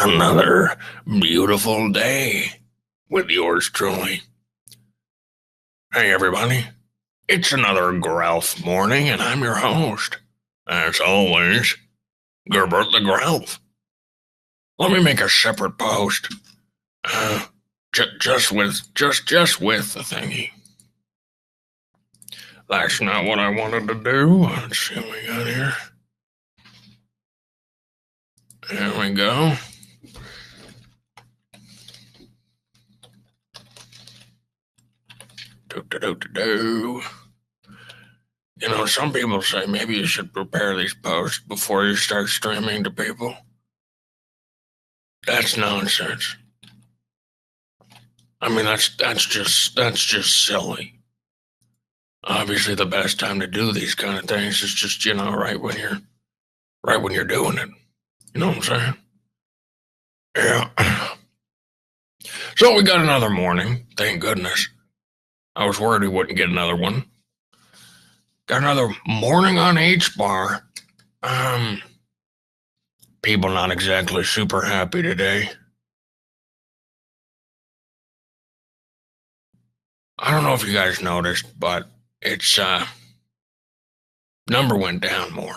another beautiful day with yours truly. Hey, everybody. It's another Grelf Morning, and I'm your host, as always, Gerbert the Grelf. Let me make a separate post, just with the thingy. That's not what I wanted to do. Let's see what we got here. There we go. You know, some people say maybe you should prepare these posts before you start streaming to people. That's nonsense. I mean, that's just silly. Obviously, the best time to do these kind of things is just, right when you're doing it. You know what I'm saying? Yeah. So we got another morning. Thank goodness. I was worried we wouldn't get another one. Got another morning on H-Bar. People not exactly super happy today. I don't know if you guys noticed, but it's, number went down more.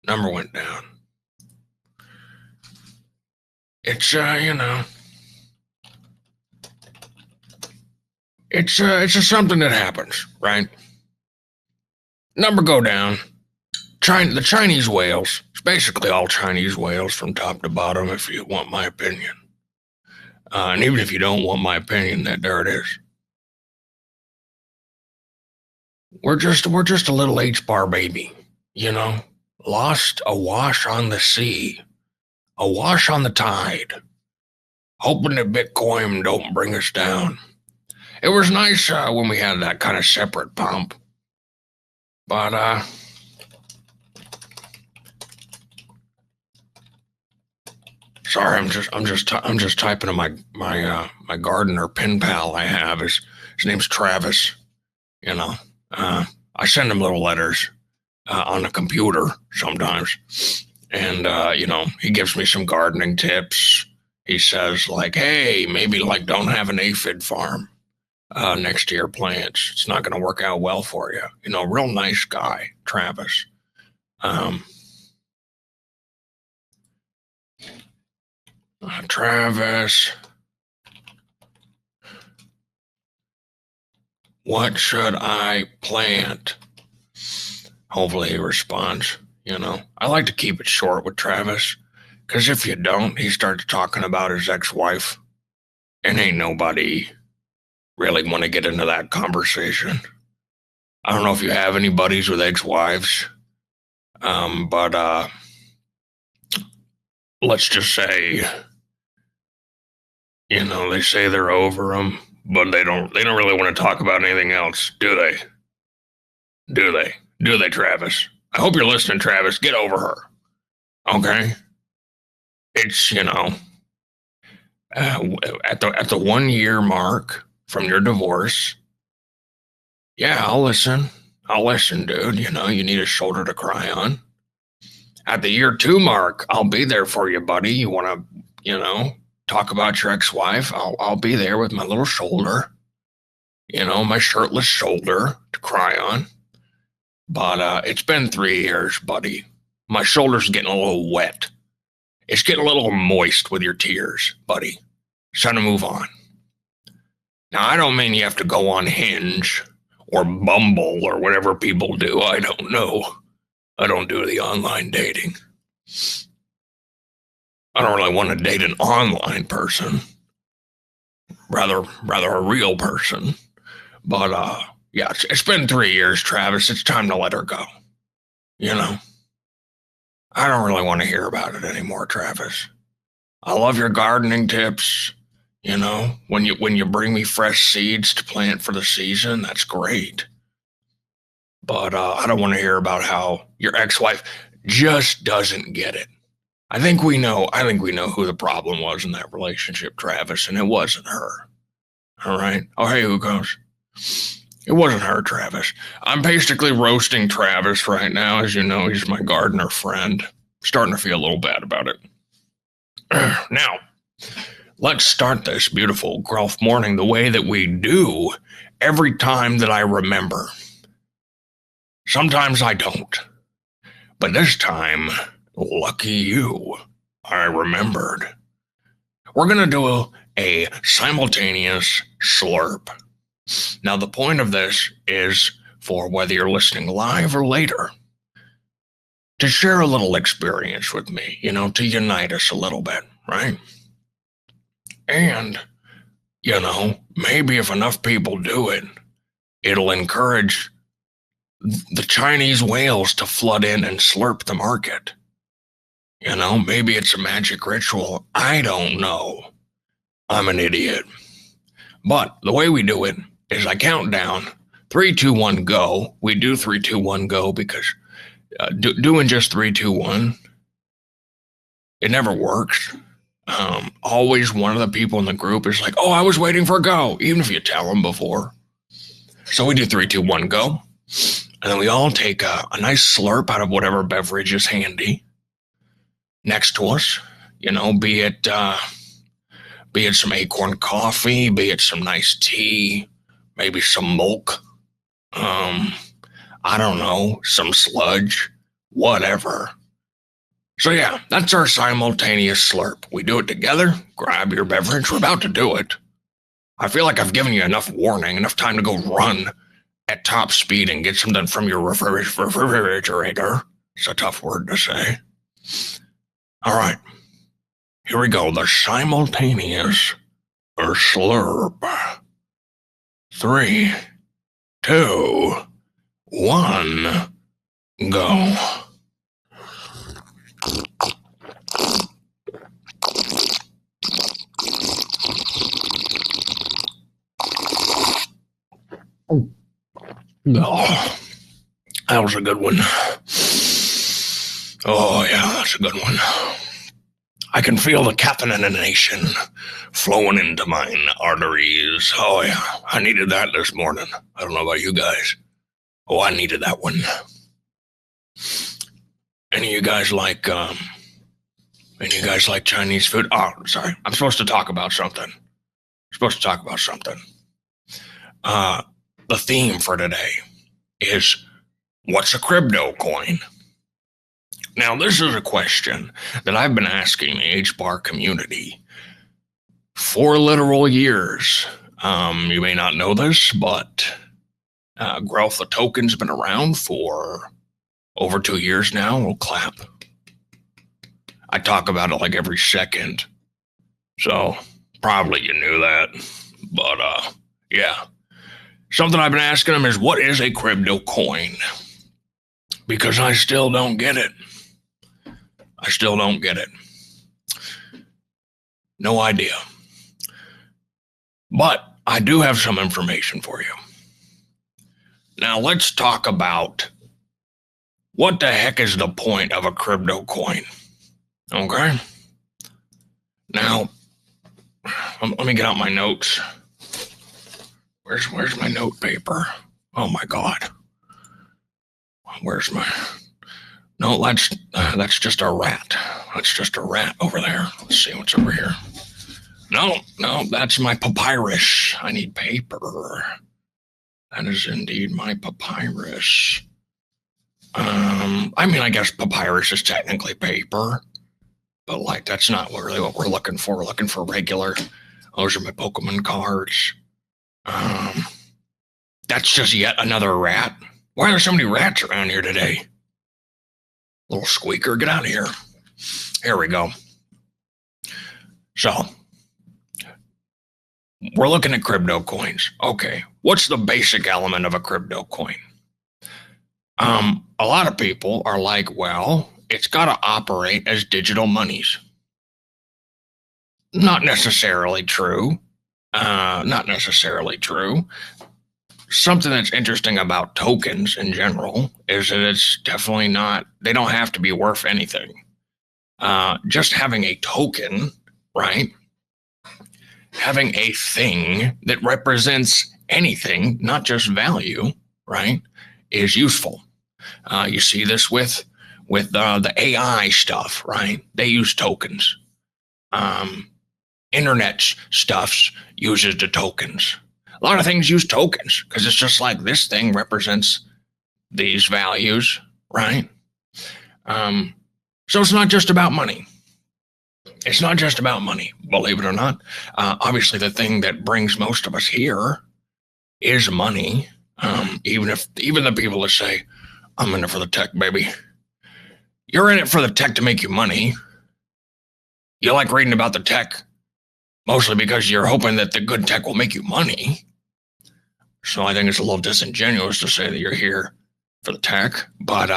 Number went down. It's, it's just something that happens, right? Number go down. The Chinese whales, it's basically all Chinese whales from top to bottom, if you want my opinion. And even if you don't want my opinion, there it is. We're just a little H-Bar baby, lost awash on the sea, awash on the tide, hoping that Bitcoin don't bring us down. It was nice when we had that kind of separate pump, but sorry, I'm just typing to my gardener pen pal I have. His name's Travis. I send him little letters on the computer sometimes, and he gives me some gardening tips. He says like, hey, maybe like don't have an aphid farm next to your plants. It's not going to work out well for you. Real nice guy, Travis. Travis, what should I plant? Hopefully he responds. I like to keep it short with Travis, because if you don't, he starts talking about his ex-wife, and ain't nobody really want to get into that conversation. I don't know if you have any buddies with ex-wives, but let's just say, they say they're over them, but they don't really want to talk about anything else, do they? Do they, Travis? I hope you're listening, Travis. Get over her, okay? It's, at the 1 year mark from your divorce, yeah, I'll listen, dude. You need a shoulder to cry on. At the year 2 mark, I'll be there for you, buddy. You want to, talk about your ex-wife? I'll be there with my little shoulder, my shirtless shoulder to cry on. But it's been 3 years, buddy. My shoulder's getting a little wet. It's getting a little moist with your tears, buddy. It's time to move on. Now, I don't mean you have to go on Hinge or Bumble or whatever people do. I don't know. I don't do the online dating. I don't really want to date an online person. Rather a real person. But, yeah, it's been 3 years, Travis. It's time to let her go. I don't really want to hear about it anymore, Travis. I love your gardening tips. When you bring me fresh seeds to plant for the season, that's great. But I don't want to hear about how your ex-wife just doesn't get it. I think we know who the problem was in that relationship, Travis, and it wasn't her. All right? Oh, hey, who goes? It wasn't her, Travis. I'm basically roasting Travis right now. As you know, he's my gardener friend. Starting to feel a little bad about it. Now, let's start this beautiful Grelf morning the way that we do every time that I remember. Sometimes I don't. But this time, lucky you, I remembered. We're going to do a simultaneous slurp. Now, the point of this is for whether you're listening live or later, to share a little experience with me, to unite us a little bit, right? And, maybe if enough people do it, it'll encourage the Chinese whales to flood in and slurp the market. Maybe it's a magic ritual. I don't know. I'm an idiot. But the way we do it is I count down 3, 2, 1, go. We do 3, 2, 1, go because doing just 3, 2, 1, it never works. Always one of the people in the group is like, oh, I was waiting for a go, even if you tell them before. So we do 3, 2, 1, go. And then we all take a nice slurp out of whatever beverage is handy next to us, be it some acorn coffee, be it some nice tea, maybe some milk, I don't know, some sludge, whatever. So yeah, that's our simultaneous slurp. We do it together. Grab your beverage. We're about to do it. I feel like I've given you enough warning, enough time to go run at top speed and get something from your refrigerator. It's a tough word to say. All right, here we go. The simultaneous slurp. 3, 2, 1, go. Oh, that was a good one. Oh, yeah, that's a good one. I can feel the caffeination flowing into my arteries. Oh, yeah, I needed that this morning. I don't know about you guys. Oh, I needed that one. Any of you guys like Chinese food? Oh, sorry. I'm supposed to talk about something. The theme for today is, what's a cribdo coin? Now, this is a question that I've been asking the H-bar community for literal years. You may not know this, but Grelf the token's been around for over 2 years now. We'll clap. I talk about it like every second, so probably you knew that. But yeah. Something I've been asking them is, what is a cribdo coin? Because I still don't get it. No idea. But I do have some information for you. Now let's talk about what the heck is the point of a cribdo coin. Okay? Now, let me get out my notes. Where's my note paper? Oh my God. Where's my... No, that's just a rat. That's just a rat over there. Let's see what's over here. No, that's my papyrus. I need paper. That is indeed my papyrus. I guess papyrus is technically paper, but that's not really what we're looking for. We're looking for regular. Those are my Pokemon cards. That's just yet another rat. Why are there so many rats around here today? Little squeaker, get out of here. Here we go. So, we're looking at cribdo coins. Okay, what's the basic element of a cribdo coin? A lot of people are like, well, it's got to operate as digital monies. Not necessarily true. Something that's interesting about tokens in general is that it's definitely not, they don't have to be worth anything. Just having a token, right? Having a thing that represents anything, not just value, right, is useful. You see this with the AI stuff, right? They use tokens. um, internet stuffs uses the tokens. A lot of things use tokens because it's just like this thing represents these values, right? So it's not just about money. It's not just about money, believe it or not. Obviously, the thing that brings most of us here is money. Even the people that say, "I'm in it for the tech, baby," you're in it for the tech to make you money. You like reading about the tech mostly because you're hoping that the good tech will make you money. So I think it's a little disingenuous to say that you're here for the tech, but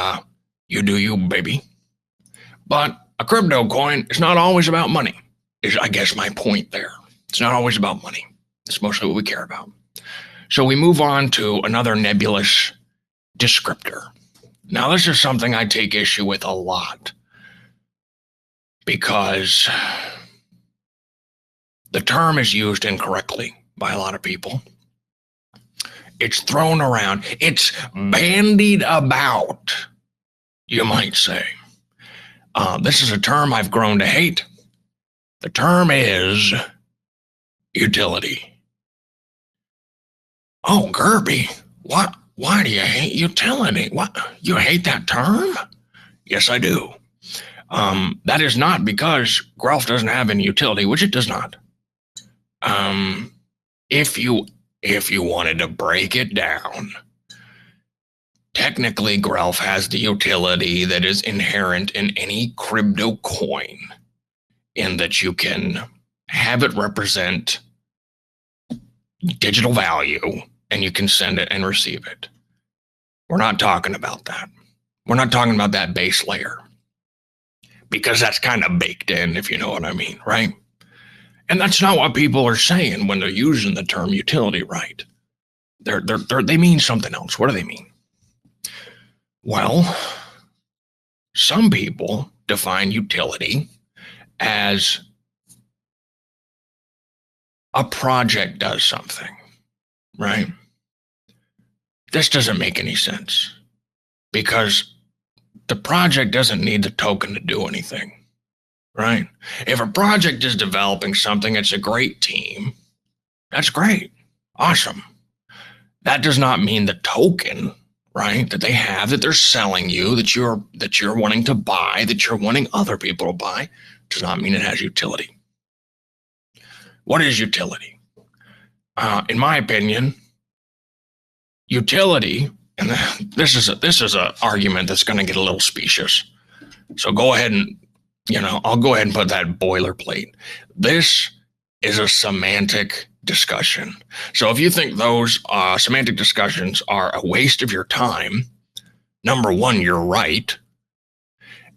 you do you, baby. But a crypto coin is not always about money, is I guess my point there. It's not always about money. It's mostly what we care about. So we move on to another nebulous descriptor. Now, this is something I take issue with a lot because the term is used incorrectly by a lot of people. It's thrown around. It's bandied about, you might say. This is a term I've grown to hate. The term is utility. Oh, Gerby, what? Why do you hate utility? What? You hate that term? Yes, I do. That is not because Grelf doesn't have any utility, which it does not. If you wanted to break it down, technically Grelf has the utility that is inherent in any cribdo coin, in that you can have it represent digital value and you can send it and receive it. We're not talking about that. We're not talking about that base layer because that's kind of baked in, if you know what I mean, right? And that's not what people are saying when they're using the term utility, right? They mean something else. What do they mean? Well, some people define utility as a project does something, right? This doesn't make any sense because the project doesn't need the token to do anything, right? If a project is developing something, it's a great team. That's great. Awesome. That does not mean the token, right, that they have, that they're selling you, that you're wanting to buy, that you're wanting other people to buy, does not mean it has utility. What is utility? In my opinion, utility, and this is an argument that's going to get a little specious. So go ahead and, I'll go ahead and put that boilerplate. This is a semantic discussion. So if you think those semantic discussions are a waste of your time, number one, you're right.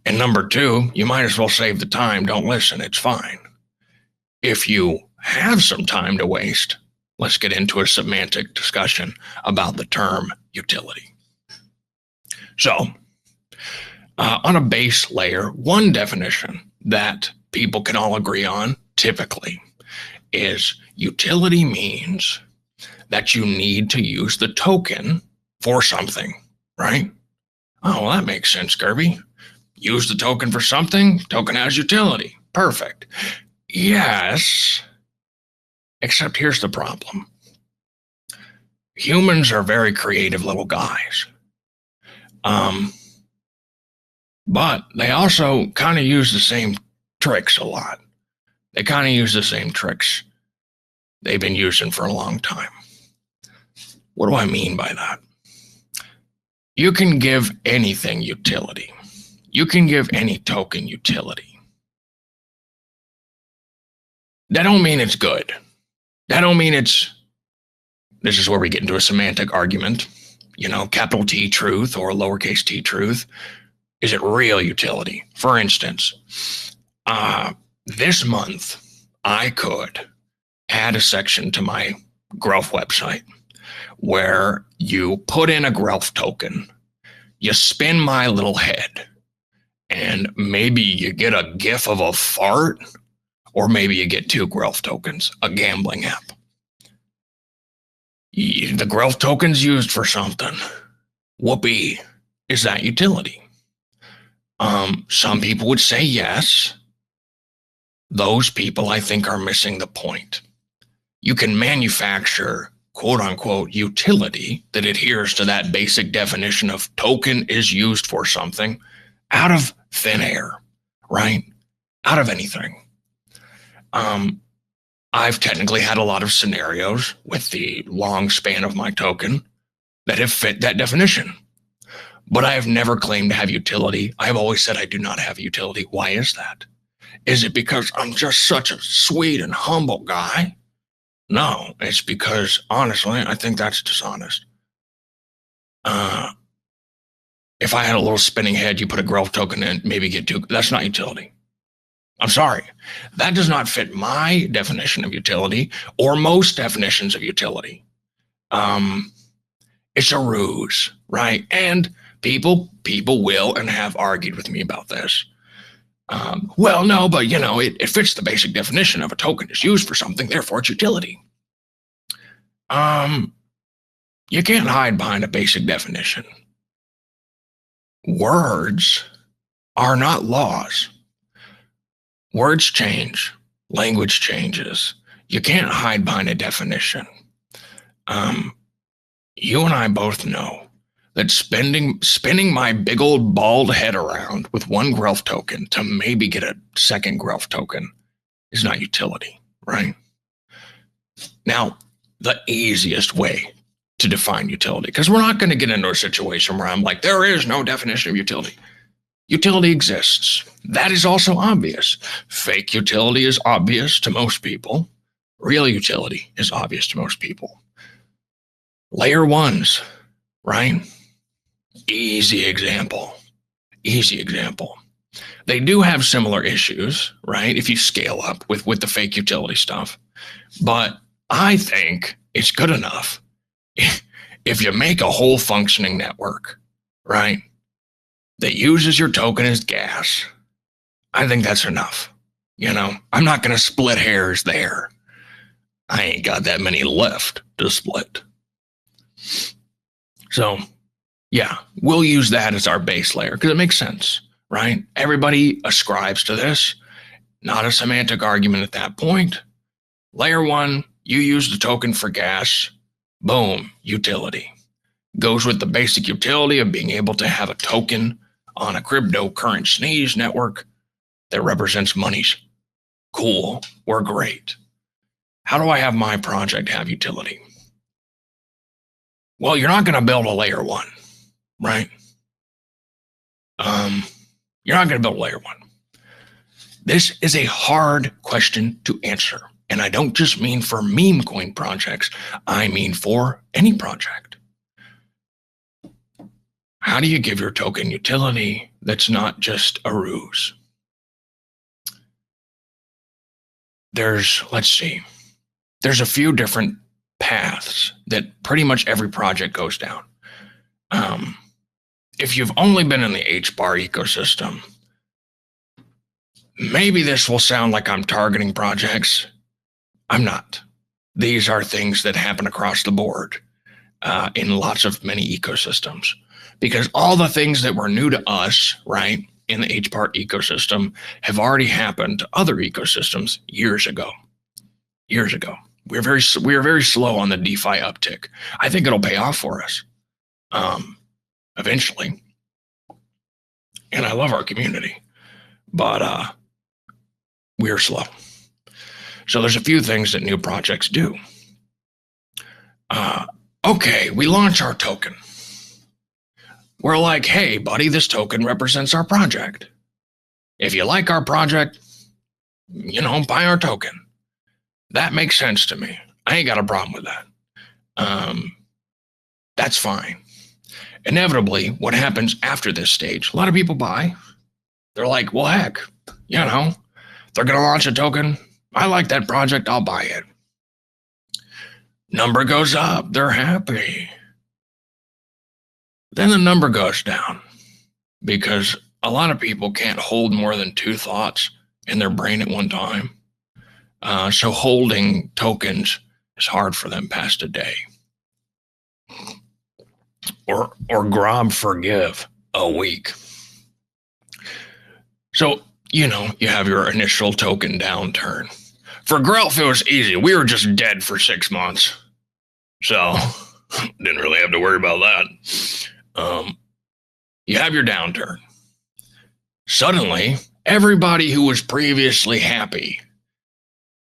And number two, you might as well save the time. Don't listen. It's fine. If you have some time to waste, let's get into a semantic discussion about the term utility. So, on a base layer, one definition that people can all agree on typically is utility means that you need to use the token for something, right? Oh, well, that makes sense, Gerby. Use the token for something, token has utility. Perfect. Yes, except here's the problem. Humans are very creative little guys. But they also kind of use the same tricks a lot. They kind of use the same tricks they've been using for a long time. What do I mean by that? You can give anything utility. You can give any token utility. That don't mean it's good. That don't mean it's, this is where we get into a semantic argument, capital T truth or lowercase t truth. Is it real utility? For instance, this month, I could add a section to my Grelf website where you put in a Grelf token, you spin my little head, and maybe you get a gif of a fart, or maybe you get 2 Grelf tokens, a gambling app. The Grelf token's used for something. Whoopee. Is that utility? Some people would say yes. those people, I think, are missing the point. You can manufacture quote unquote utility that adheres to that basic definition of token is used for something out of thin air, right? Out of anything. I've technically had a lot of scenarios with the long span of my token that have fit that definition. But I have never claimed to have utility. I have always said I do not have utility. Why is that? Is it because I'm just such a sweet and humble guy? No, it's because, honestly, I think that's dishonest. If I had a little spinning head, you put a Grelf token in, maybe get two. That's not utility. I'm sorry. That does not fit my definition of utility or most definitions of utility. It's a ruse, right? And people will and have argued with me about this. Well, no, but it fits the basic definition of a token is used for something, therefore it's utility. You can't hide behind a basic definition. Words are not laws. Words change, language changes. You can't hide behind a definition. You and I both know that spinning my big old bald head around with one Grelf token to maybe get a second Grelf token is not utility, right? Now, the easiest way to define utility, because we're not going to get into a situation where I'm like, there is no definition of utility. Utility exists. That is also obvious. Fake utility is obvious to most people. Real utility is obvious to most people. Layer ones, right? Easy example. They do have similar issues, right? If you scale up with the fake utility stuff. But I think it's good enough if you make a whole functioning network, right, that uses your token as gas. I think that's enough. I'm not going to split hairs there. I ain't got that many left to split. So, yeah, we'll use that as our base layer because it makes sense, right? Everybody ascribes to this. Not a semantic argument at that point. Layer one, you use the token for gas. Boom, utility. Goes with the basic utility of being able to have a token on a cryptocurrency sneeze network that represents monies. Cool, we're great. How do I have my project have utility? Well, you're not going to build a layer one, right? You're not going to build a layer one. This is a hard question to answer. And I don't just mean for meme coin projects. I mean for any project. How do you give your token utility that's not just a ruse? There's a few different paths that pretty much every project goes down. If you've only been in the HBAR ecosystem, maybe this will sound like I'm targeting projects. I'm not. These are things that happen across the board in lots of many ecosystems. Because all the things that were new to us, right, in the HBAR ecosystem have already happened to other ecosystems years ago. We're very slow on the DeFi uptick. I think it'll pay off for us eventually. And I love our community, but we're slow. So there's a few things that new projects do. Okay, we launch our token. We're like, hey, buddy, this token represents our project. If you like our project, buy our token. That makes sense to me. I ain't got a problem with that. That's fine. Inevitably, what happens after this stage, a lot of people buy. They're like, well, heck, they're going to launch a token. I like that project. I'll buy it. Number goes up. They're happy. Then the number goes down because a lot of people can't hold more than two thoughts in their brain at one time. So holding tokens is hard for them past a day. Or Grob forgive a week. So you have your initial token downturn. For Grelf, it was easy. We were just dead for 6 months. So, didn't really have to worry about that. You have your downturn. Suddenly, everybody who was previously happy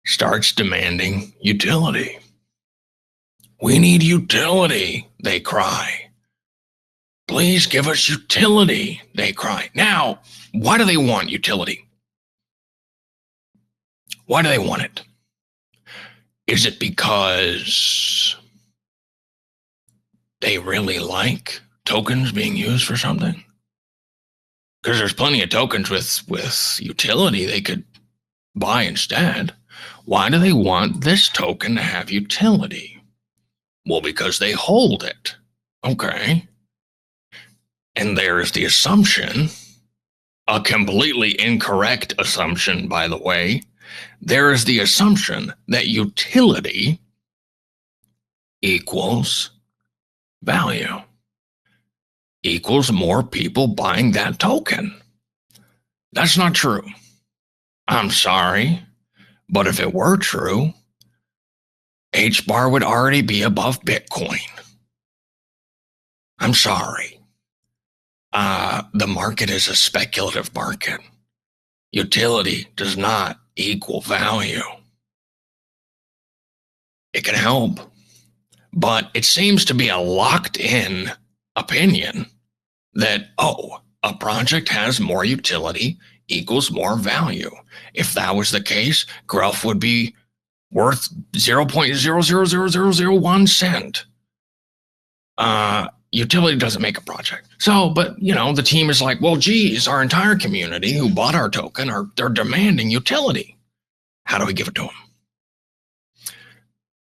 starts demanding utility. We need utility, they cry. Please give us utility, they cry. Now, why do they want utility? Why do they want it? Is it because they really like tokens being used for something? Because there's plenty of tokens with utility they could buy instead. Why do they want this token to have utility? Well, because they hold it. Okay. And there's the assumption, a completely incorrect assumption, by the way. There is the assumption that utility equals value, equals more people buying that token. That's not true. I'm sorry, but if it were true, H-bar would already be above Bitcoin. I'm sorry. The market is a speculative market. Utility does not equal value. It can help, but it seems to be a locked-in opinion that, a project has more utility equals more value. If that was the case, Grelf would be worth 0.000001 cent. Utility doesn't make a project. So, but the team is like, well, geez, our entire community who bought our token they're demanding utility. How do we give it to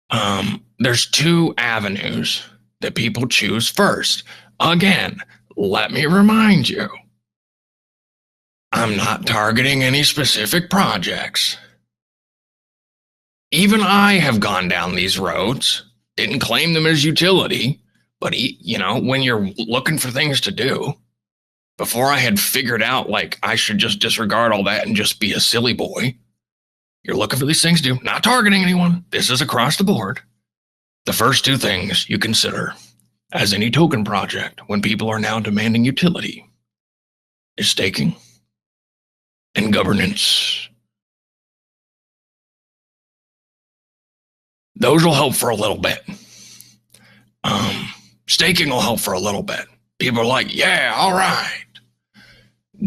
them? There's 2 avenues that people choose first. Again, let me remind you, I'm not targeting any specific projects. Even I have gone down these roads, didn't claim them as utility, but when you're looking for things to do, before I had figured out I should just disregard all that and just be a silly boy, you're looking for these things to do, not targeting anyone. This is across the board. The first 2 things you consider as any token project when people are now demanding utility is staking and governance. Those will help for a little bit. Staking will help for a little bit. People are like, yeah, all right.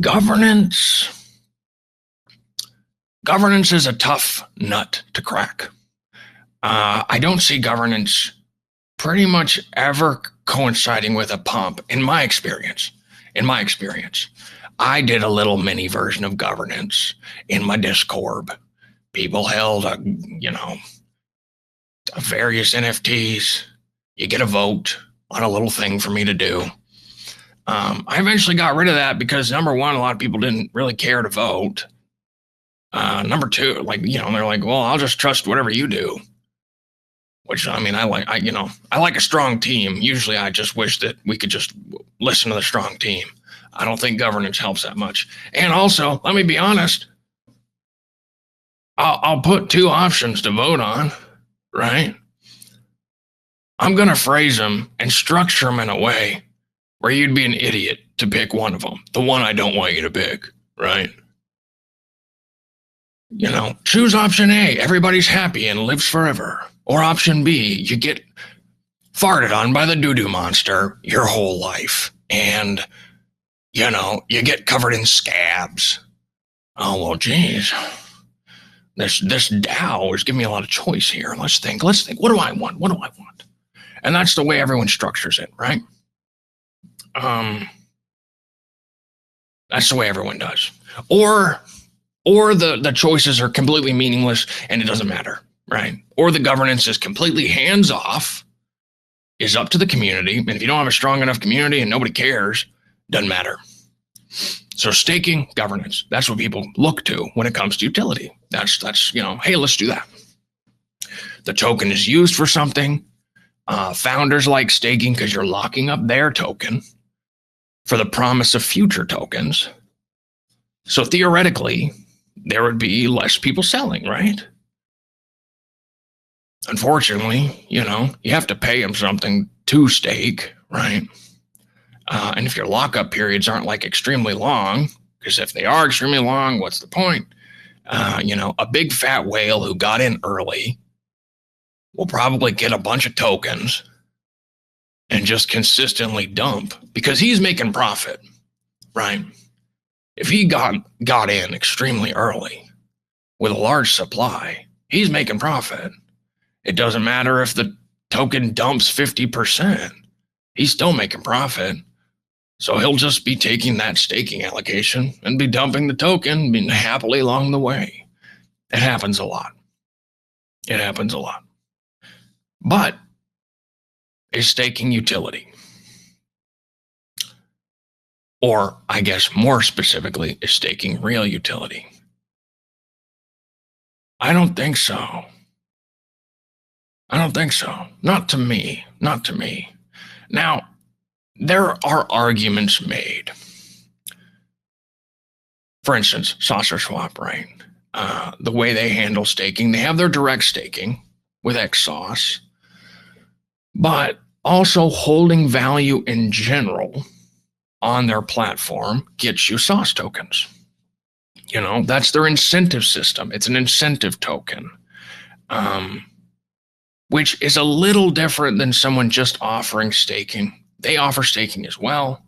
Governance is a tough nut to crack. I don't see governance pretty much ever coinciding with a pump, in my experience. I did a little mini version of governance in my Discord. People held various NFTs. You get a vote on a little thing for me to do. I eventually got rid of that because number 1, a lot of people didn't really care to vote. Number 2, they're like, well, I'll just trust whatever you do. Which, I like a strong team. Usually I just wish that we could just listen to the strong team. I don't think governance helps that much. And also, let me be honest, I'll put 2 options to vote on, right? I'm going to phrase them and structure them in a way where you'd be an idiot to pick one of them. The one I don't want you to pick, right? Choose option A, everybody's happy and lives forever. Or option B, you get farted on by the doo-doo monster your whole life. And, you get covered in scabs. Oh, well, geez. This DAO is giving me a lot of choice here. Let's think. What do I want? And that's the way everyone structures it, right? That's the way everyone does. Or the choices are completely meaningless and it doesn't matter, right? Or the governance is completely hands off, is up to the community. And if you don't have a strong enough community and nobody cares, doesn't matter. So staking, governance, that's what people look to when it comes to utility. That's hey, let's do that. The token is used for something. Founders like staking because you're locking up their token for the promise of future tokens. So theoretically, there would be less people selling, right? Unfortunately, you have to pay them something to stake, right? And if your lockup periods aren't like extremely long, because if they are extremely long, what's the point? A big fat whale who got in early will probably get a bunch of tokens and just consistently dump because he's making profit, right? If he got in extremely early with a large supply, he's making profit. It doesn't matter if the token dumps 50%. He's still making profit. So he'll just be taking that staking allocation and be dumping the token happily along the way. It happens a lot. It happens a lot. But is staking utility? Or, I guess more specifically, is staking real utility? I don't think so. I don't think so. Not to me. Not to me. Now, there are arguments made. For instance, Saucer Swap, right? The way they handle staking, they have their direct staking with XSauce, but also holding value in general on their platform gets you sauce tokens. That's their incentive system. It's an incentive token, which is a little different than someone just offering staking. They offer staking as well,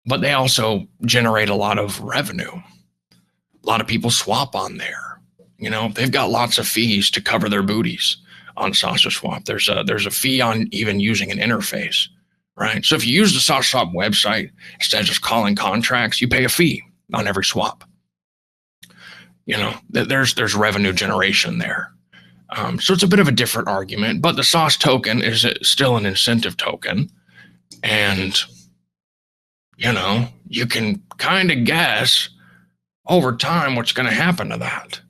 but they also generate a lot of revenue. A lot of people swap on there. They've got lots of fees to cover their booties on Saucer Swap. There's a fee on even using an interface, right? So if you use the Saucer Swap website, instead of just calling contracts, you pay a fee on every swap. There's revenue generation there. So it's a bit of a different argument, but the sauce token is still an incentive token. And, you can kind of guess over time what's going to happen to that.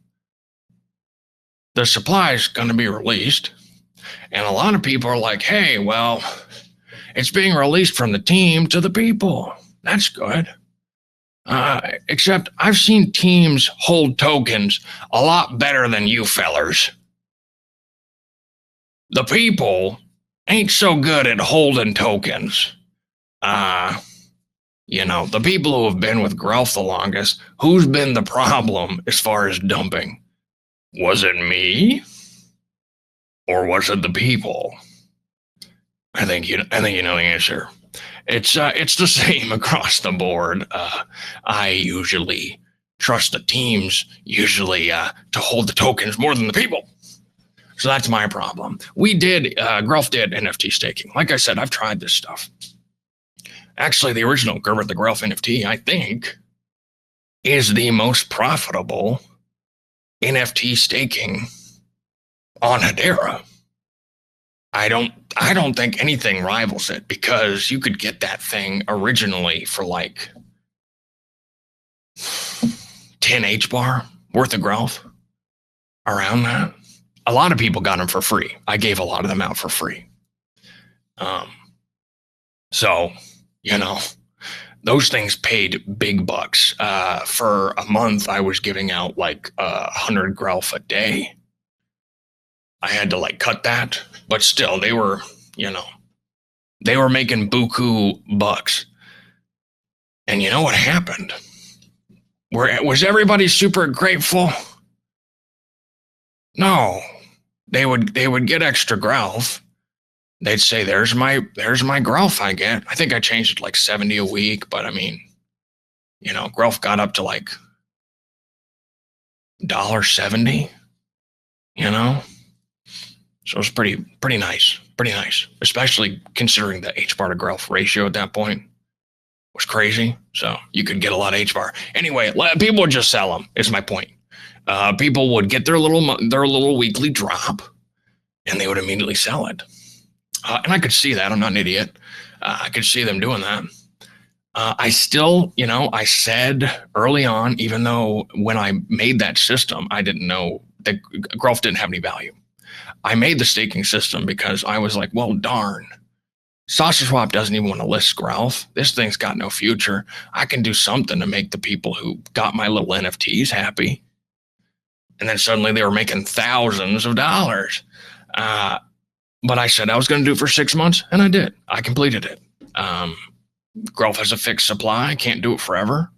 The supply is going to be released. And a lot of people are like, hey, well, it's being released from the team to the people. That's good. Except I've seen teams hold tokens a lot better than you fellers. The people ain't so good at holding tokens. The people who have been with Grelf the longest, who's been the problem as far as dumping? Was it me? Or was it the people? I think you know the answer. It's the same across the board. I usually trust the teams to hold the tokens more than the people. So that's my problem. Grelf did NFT staking. Like I said, I've tried this stuff. Actually, the original Gerber the Grelf NFT, I think, is the most profitable NFT staking on Hedera. I don't think anything rivals it because you could get that thing originally for like 10 H-bar worth of Grelf, around that. A lot of people got them for free. I gave a lot of them out for free. So, those things paid big bucks. For a month, I was giving out like 100 Grelf a day. I had to like cut that, but still, they were making buku bucks. And you know what happened? Was everybody super grateful? No. They would get extra Grelf. They'd say, there's my Grelf I get. I think I changed it to like 70 a week, but I mean, Grelf got up to like $1.70, So it was pretty nice, especially considering the H-bar to Grelf ratio at that point was crazy. So you could get a lot of H-bar. Anyway, people would just sell them, is my point. People would get their little weekly drop, and they would immediately sell it. And I could see that. I'm not an idiot. I could see them doing that. I still, I said early on, even though when I made that system, I didn't know that Grelf didn't have any value. I made the staking system because I was like, well, darn, Sausage Swap doesn't even want to list Grelf. This thing's got no future. I can do something to make the people who got my little NFTs happy. And then suddenly they were making thousands of dollars. But I said I was going to do it for 6 months, and I did. I completed it. Grelf has a fixed supply. Can't do it forever.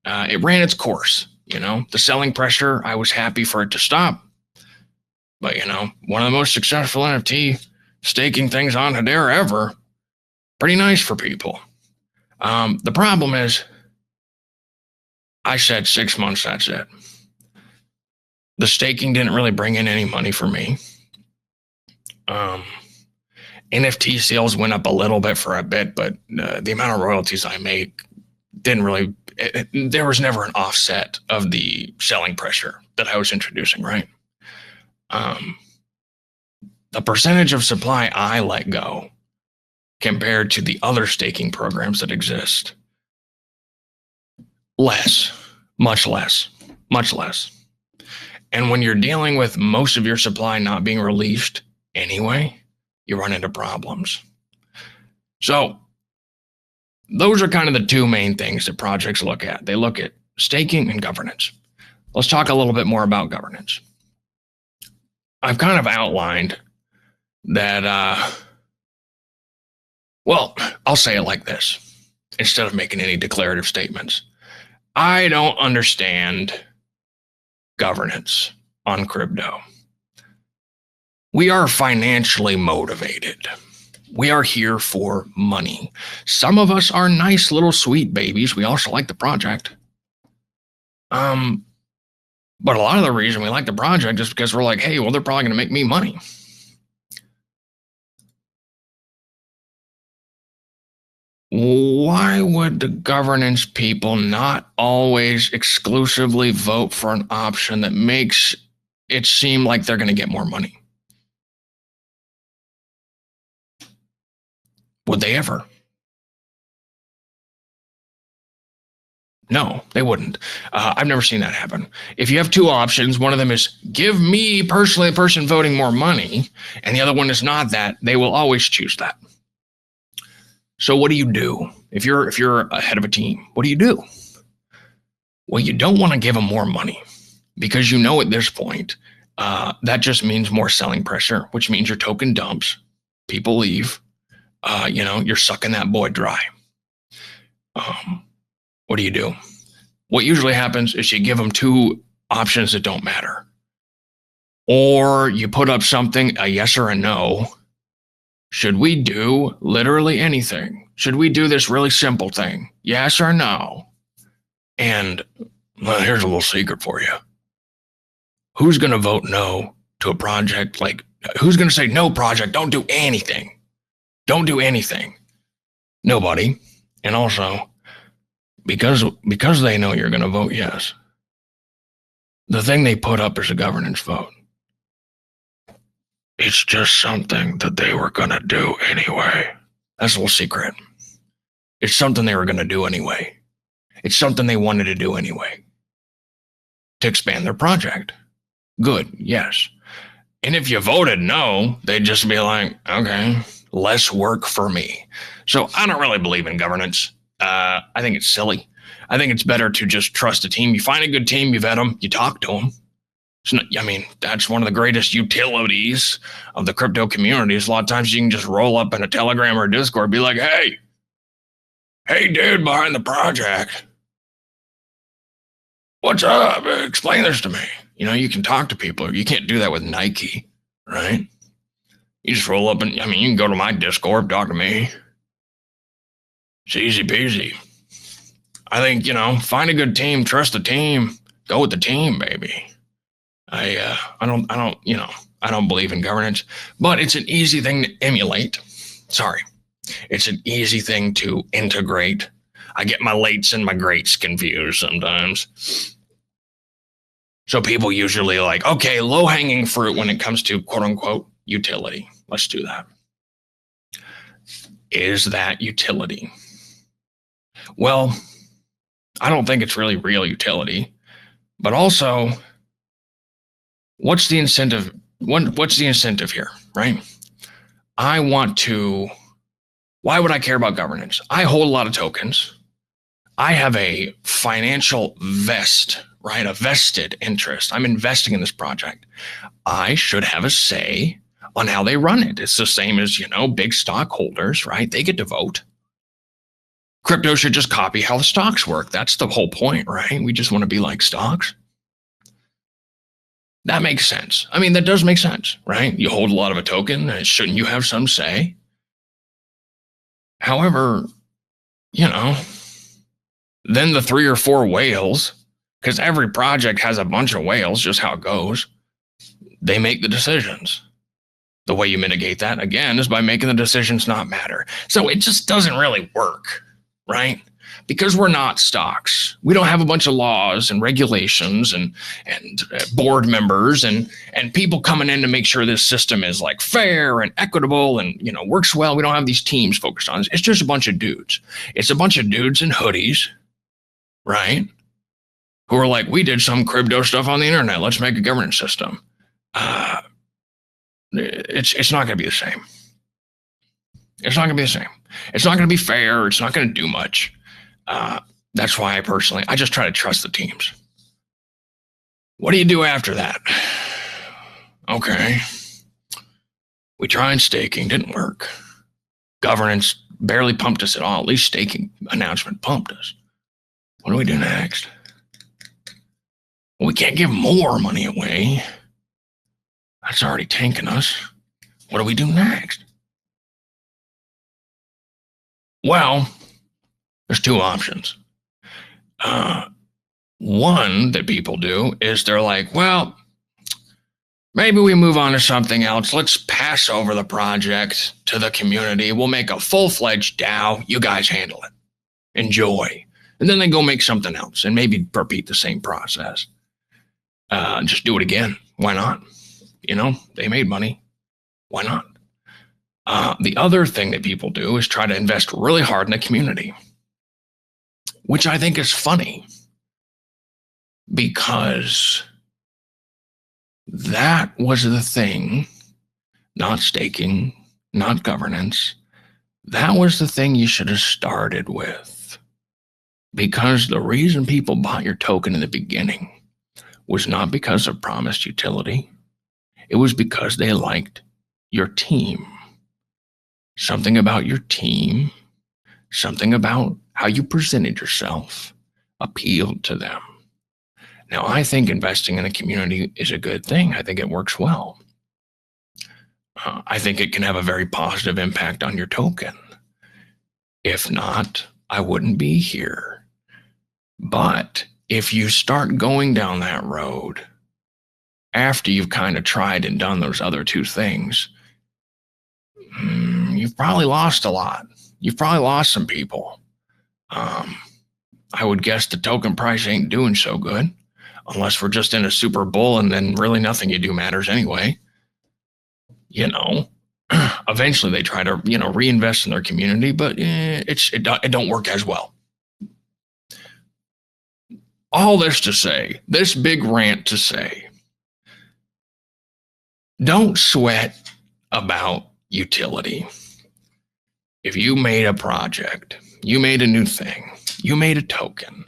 It ran its course. The selling pressure, I was happy for it to stop. But, one of the most successful NFT staking things on Hedera ever. Pretty nice for people. The problem is, I said 6 months, that's it. The staking didn't really bring in any money for me. NFT sales went up a little bit for a bit, but the amount of royalties I make didn't really, there was never an offset of the selling pressure that I was introducing, right? The percentage of supply I let go compared to the other staking programs that exist, much less. And when you're dealing with most of your supply not being released anyway, you run into problems. So those are kind of the two main things that projects look at. They look at staking and governance. Let's talk a little bit more about governance. I've kind of outlined that, well, I'll say it like this, instead of making any declarative statements. I don't understand governance on cribdo. We are financially motivated. We are here for money. Some of us are nice little sweet babies. We also like the project. But a lot of the reason we like the project is because we're like, hey, well, they're probably going to make me money. Why would the governance people not always exclusively vote for an option that makes it seem like they're going to get more money? Would they ever? No, they wouldn't. I've never seen that happen. If you have two options, one of them is give me personally, the person voting, more money, and the other one is not that, they will always choose that. So what do you do? If you're ahead of a team, what do you do? Well, you don't want to give them more money because you know at this point, that just means more selling pressure, which means your token dumps, people leave, you're sucking that boy dry. What do you do? What usually happens is you give them two options that don't matter. Or you put up something, a yes or a no. Should we do literally anything? Should we do this really simple thing? Yes or no? And well, here's a little secret for you. Who's going to vote no to a project? Like, who's going to say, no, project, don't do anything? Don't do anything. Nobody. And also, because they know you're going to vote yes, the thing they put up is a governance vote. It's just something that they were going to do anyway. That's a little secret. It's something they were going to do anyway. It's something they wanted to do anyway. To expand their project. Good, yes. And if you voted no, they'd just be like, okay, less work for me. So I don't really believe in governance. I think it's silly. I think it's better to just trust a team. You find a good team, you vet them, you talk to them. That's one of the greatest utilities of the crypto community. Is a lot of times you can just roll up in a Telegram or a Discord, be like, hey dude behind the project, what's up? Explain this to me. You can talk to people. You can't do that with Nike, right? You just roll up and, you can go to my Discord, talk to me. It's easy peasy. I think, find a good team, trust the team, go with the team, baby. I don't believe in governance, but it's an easy thing to emulate. It's an easy thing to integrate. I get my lates and my greats confused sometimes. So people usually like, okay, low-hanging fruit when it comes to quote-unquote utility. Let's do that. Is that utility? Well, I don't think it's really real utility, but also, what's the incentive? What's the incentive here, right? I want to Why would I care about governance? I hold a lot of tokens. I have a financial right? A vested interest. I'm investing in this project. I should have a say on how they run it. It's the same as, big stockholders, right? They get to vote. Crypto should just copy how the stocks work. That's the whole point, right? We just want to be like stocks. That makes sense. I mean, that does make sense, right? You hold a lot of a token. Shouldn't you have some say? However, then the 3 or 4 whales, because every project has a bunch of whales, just how it goes, they make the decisions. The way you mitigate that, again, is by making the decisions not matter. So it just doesn't really work, right? Because we're not stocks. We don't have a bunch of laws and regulations and board members and people coming in to make sure this system is like fair and equitable and, works well. We don't have these teams focused on it. It's just a bunch of dudes. It's a bunch of dudes in hoodies, right? Who are like, we did some cribdo stuff on the internet. Let's make a governance system. It's not going to be the same. It's not going to be the same. It's not going to be fair. It's not going to do much. That's why I just try to trust the teams. What do you do after that? Okay. We tried staking, didn't work. Governance barely pumped us at all. At least staking announcement pumped us. What do we do next? Well, we can't give more money away. That's already tanking us. What do we do next? Well, there's 2 options. One that people do is they're like, well, maybe we move on to something else. Let's pass over the project to the community. We'll make a full-fledged DAO. You guys handle it. Enjoy. And then they go make something else and maybe repeat the same process. Just do it again. Why not? They made money. Why not? The other thing that people do is try to invest really hard in the community, which I think is funny because that was the thing, not staking, not governance. That was the thing you should have started with, because the reason people bought your token in the beginning was not because of promised utility. It was because they liked your team. Something about your team, something about how you presented yourself appealed to them. Now, I think investing in a community is a good thing. I think it works well. I think it can have a very positive impact on your token. If not, I wouldn't be here. But if you start going down that road after you've kind of tried and done those other 2 things, you've probably lost a lot. You've probably lost some people. I would guess the token price ain't doing so good unless we're just in a super bull and then really nothing you do matters anyway. Eventually they try to, reinvest in their community, but it don't work as well. All this to say, this big rant to say, don't sweat about utility. If you made a project, you made a new thing, you made a token,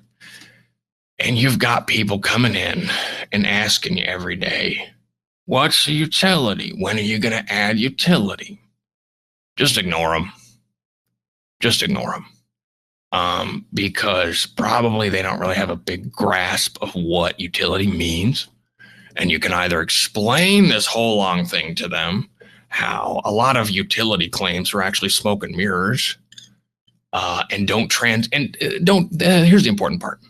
and you've got people coming in and asking you every day, what's the utility? When are you going to add utility? Just ignore them. Just ignore them. Because probably they don't really have a big grasp of what utility means. And you can either explain this whole long thing to them, how a lot of utility claims are actually smoke and mirrors, and here's the important part.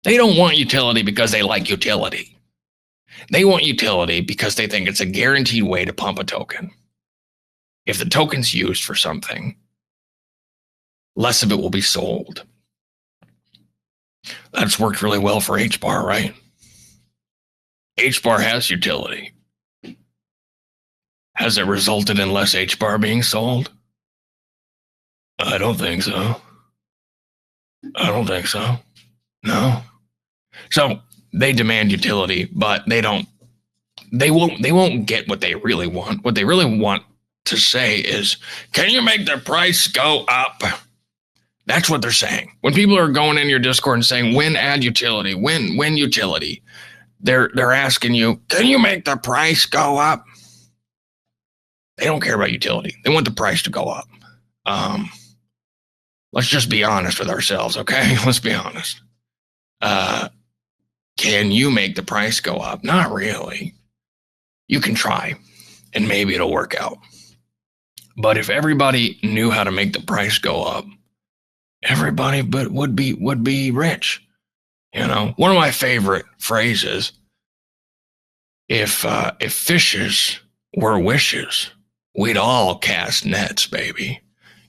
They don't want utility because they like utility. They want utility because they think it's a guaranteed way to pump a token. If the token's used for something, less of it will be sold. That's worked really well for HBAR, right? HBAR has utility. Has it resulted in less HBAR being sold? I don't think so. No. So they demand utility, but they won't get what they really want. What they really want to say is, can you make the price go up? That's what they're saying. When people are going in your Discord and saying, when add utility, when utility, they're asking you, can you make the price go up? They don't care about utility. They want the price to go up. Let's just be honest with ourselves, okay? Let's be honest. Can you make the price go up? Not really. You can try, and maybe it'll work out. But if everybody knew how to make the price go up, everybody would be rich. You know, one of my favorite phrases: if fishes were wishes, we'd all cast nets, baby.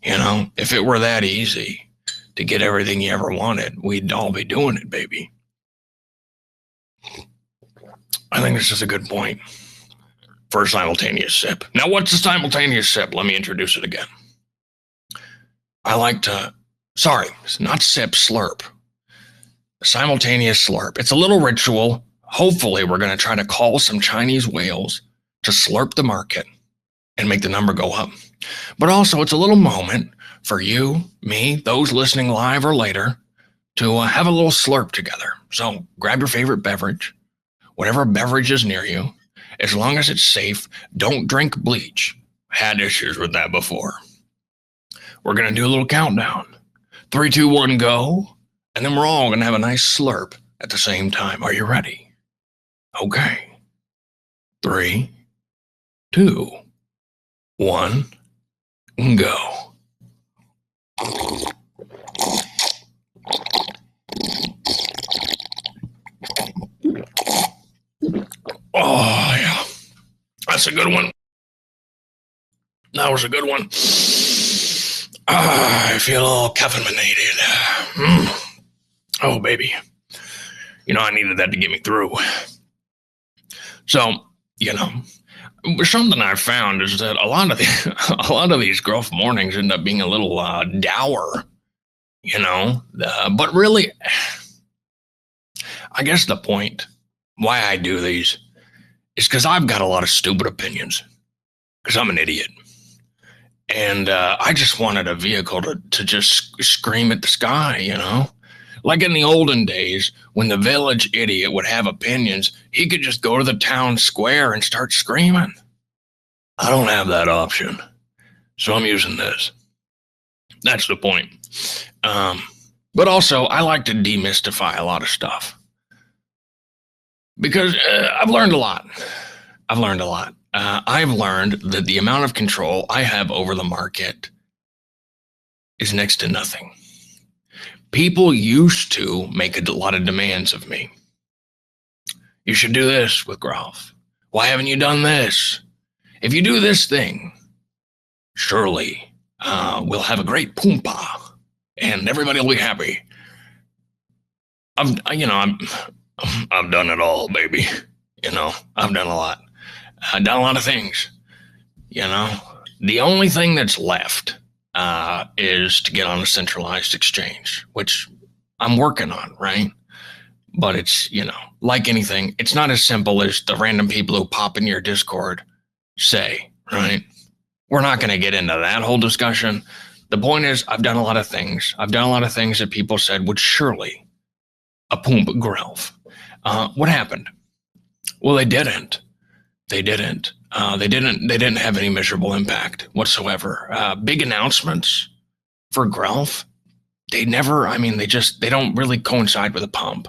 You know, if it were that easy to get everything you ever wanted, we'd all be doing it, baby. I think this is a good point for a simultaneous sip. Now, what's a simultaneous sip? Let me introduce it again. I like to, it's not sip, slurp. Simultaneous slurp. It's a little ritual. Hopefully, we're going to try to call some Chinese whales to slurp the market and make the number go up. But also, it's a little moment for you, me, those listening live or later, to have a little slurp together. So grab your favorite beverage, whatever beverage is near you. As long as it's safe, don't drink bleach. Had issues with that before. We're going to do a little countdown. 3, 2, 1, go. And then we're all going to have a nice slurp at the same time. Are you ready? Okay. 3, 2, 1, go. Oh, yeah. That's a good one. That was a good one. I feel all caffeinated. Oh, baby. You know, I needed that to get me through. So, you know, something I've found is that a lot of these Grelf mornings end up being a little dour, you know. But really, I guess the point why I do these is because I've got a lot of stupid opinions, because I'm an idiot. And I just wanted a vehicle to just scream at the sky, you know? Like in the olden days, when the village idiot would have opinions, he could just go to the town square and start screaming. I don't have that option, so I'm using this. That's the point. But also, I like to demystify a lot of stuff. Because I've learned a lot. I've learned that the amount of control I have over the market is next to nothing. People used to make a lot of demands of me. You should do this with Grelf. Why haven't you done this? If you do this thing, surely we'll have a great poompa and everybody will be happy. I've done it all, baby. You know, I've done a lot. I've done a lot of things. You know, the only thing that's left is to get on a centralized exchange, which I'm working on, right? But it's, you know, like anything, it's not as simple as the random people who pop in your Discord say, right? We're not going to get into that whole discussion. The point is, I've done a lot of things. I've done a lot of things that people said would surely a pump Grelf. What happened? Well, they didn't. They didn't have any measurable impact whatsoever. Big announcements for Grelf, they don't really coincide with a pump.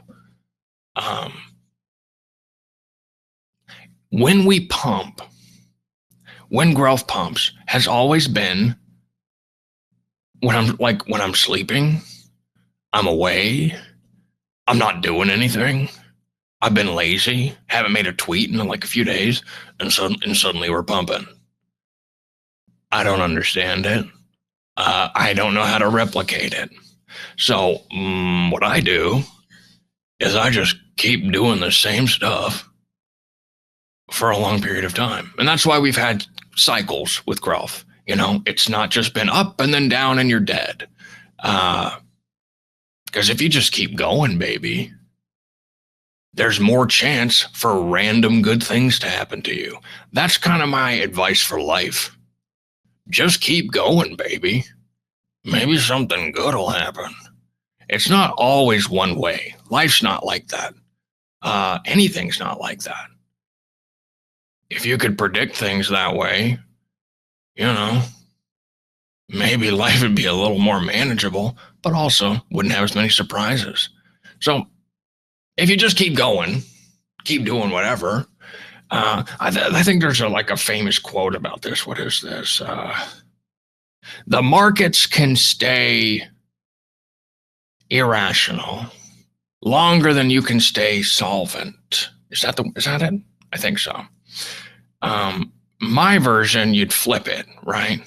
When we pump, when Grelf pumps, has always been when I'm sleeping, I'm away, I'm not doing anything. I've been lazy, haven't made a tweet in like a few days, and suddenly we're pumping. I don't understand it. I don't know how to replicate it. So what I do is I just keep doing the same stuff for a long period of time. And that's why we've had cycles with Grelf. You know, it's not just been up and then down and you're dead. Because if you just keep going, baby, there's more chance for random good things to happen to you. That's kind of my advice for life. just keep going, baby. Maybe something good will happen. It's not always one way. Life's not like that. Anything's not like that. If you could predict things that way, maybe life would be a little more manageable, but also wouldn't have as many surprises. So if you just keep going, keep doing whatever. I think there's a famous quote about this. What is this? The markets can stay irrational longer than you can stay solvent. Is that it? I think so. My version, you'd flip it, right?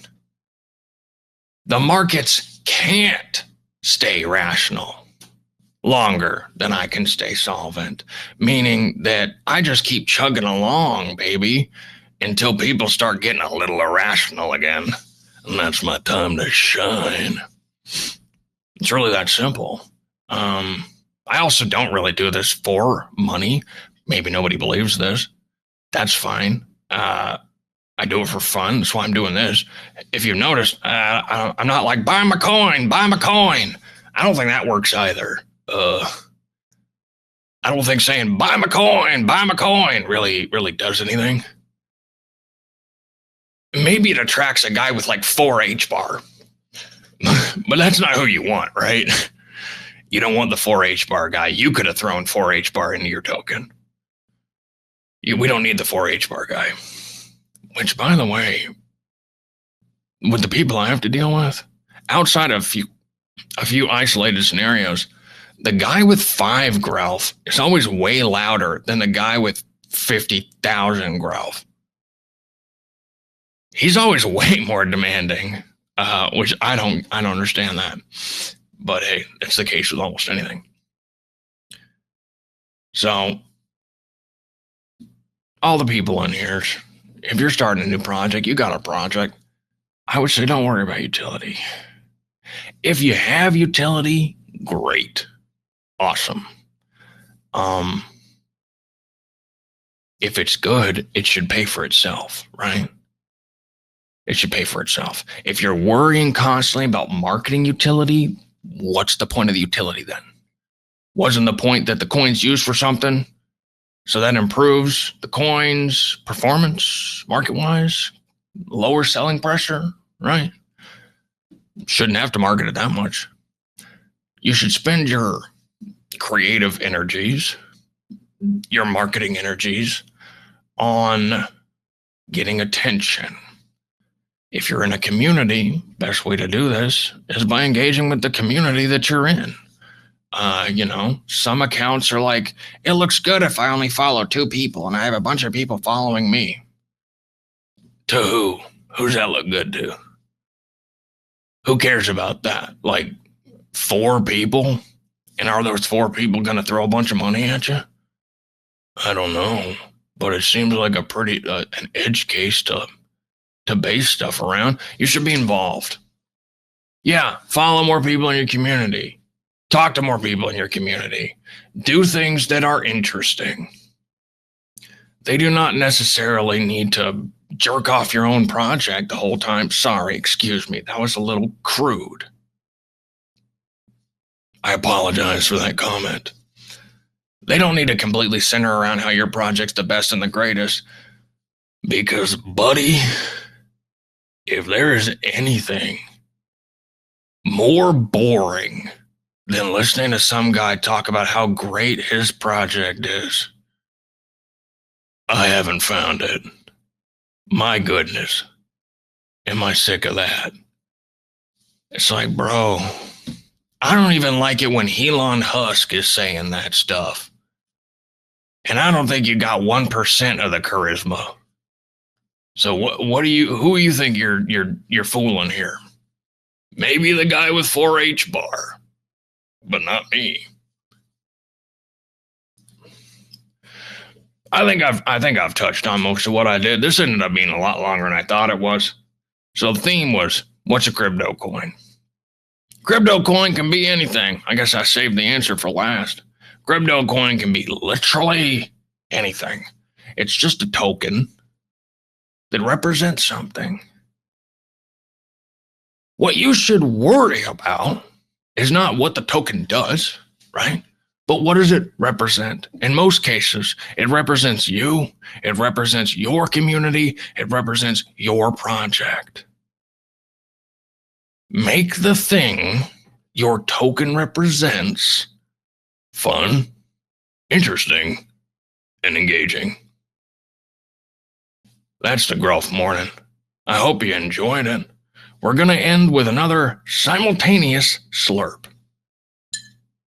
The markets can't stay rational longer than I can stay solvent, meaning that I just keep chugging along, baby, until people start getting a little irrational again. And that's my time to shine. It's really that simple. I also don't really do this for money. Maybe nobody believes this. That's fine. I do it for fun. That's why I'm doing this. If you've noticed, I'm not like, buy my coin. I don't think that works either. I don't think saying, buy my coin really does anything. Maybe it attracts a guy with like 4-H bar. But that's not who you want, right? You don't want the 4-H bar guy. You could have thrown 4-H bar into your token. We don't need the 4-H bar guy. Which, by the way, with the people I have to deal with, outside of a few isolated scenarios, the guy with 5 Grelf is always way louder than the guy with 50,000 Grelf. He's always way more demanding, which I don't understand that. But hey, it's the case with almost anything. So, all the people in here, if you're starting a new project, you got a project, I would say don't worry about utility. If you have utility, great. Awesome. If it's good, it should pay for itself, right? It should pay for itself. If you're worrying constantly about marketing utility, what's the point of the utility then? Wasn't the point that the coin's used for something? So that improves the coin's performance market-wise, lower selling pressure, right? Shouldn't have to market it that much. You should spend your creative energies, your marketing energies on getting attention. If you're in a community, best way to do this is by engaging with the community that you're in. Some accounts are like, it looks good if I only follow 2 people and I have a bunch of people following me. To who? Who's that look good to? Who cares about that? Like 4 people? And are those 4 people going to throw a bunch of money at you? I don't know. But it seems like a pretty an edge case to base stuff around. You should be involved. Yeah, follow more people in your community. Talk to more people in your community. Do things that are interesting. They do not necessarily need to jerk off your own project the whole time. Sorry, excuse me. That was a little crude. I apologize for that comment. They don't need to completely center around how your project's the best and the greatest. Because, buddy, if there is anything more boring than listening to some guy talk about how great his project is, I haven't found it. My goodness. Am I sick of that? It's like, bro, I don't even like it when Elon Musk is saying that stuff. And I don't think you got 1% of the charisma. So who do you think you're fooling here? Maybe the guy with 4-H bar, but not me. I think I've touched on most of what I did. This ended up being a lot longer than I thought it was. So the theme was, what's a crypto coin? Crypto coin can be anything. I guess I saved the answer for last. Crypto coin can be literally anything. It's just a token that represents something. What you should worry about is not what the token does, right? But what does it represent? In most cases, it represents you, it represents your community, it represents your project. Make the thing your token represents fun, interesting, and engaging. That's the Grelf Morning. I hope you enjoyed it. We're going to end with another simultaneous slurp.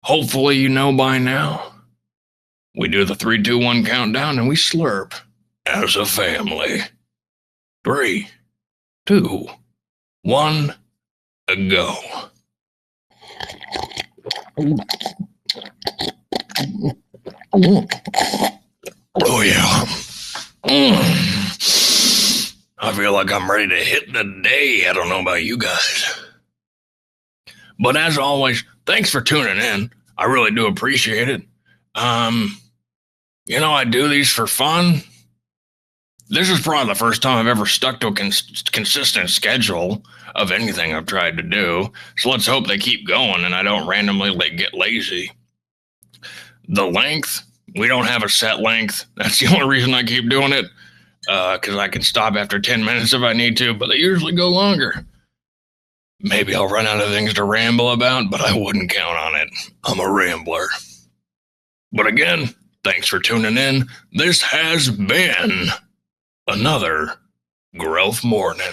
Hopefully you know by now. We do the 3, 2, 1 countdown and we slurp as a family. 3, 2, 1, go. Oh yeah. I feel like I'm ready to hit the day. I don't know about you guys. But as always, thanks for tuning in. I really do appreciate it. I do these for fun. This is probably the first time I've ever stuck to a consistent schedule of anything I've tried to do. So let's hope they keep going and I don't randomly get lazy. The length, we don't have a set length. That's the only reason I keep doing it. Because I can stop after 10 minutes if I need to, but they usually go longer. Maybe I'll run out of things to ramble about, but I wouldn't count on it. I'm a rambler. But again, thanks for tuning in. This has been another Grelf Morning.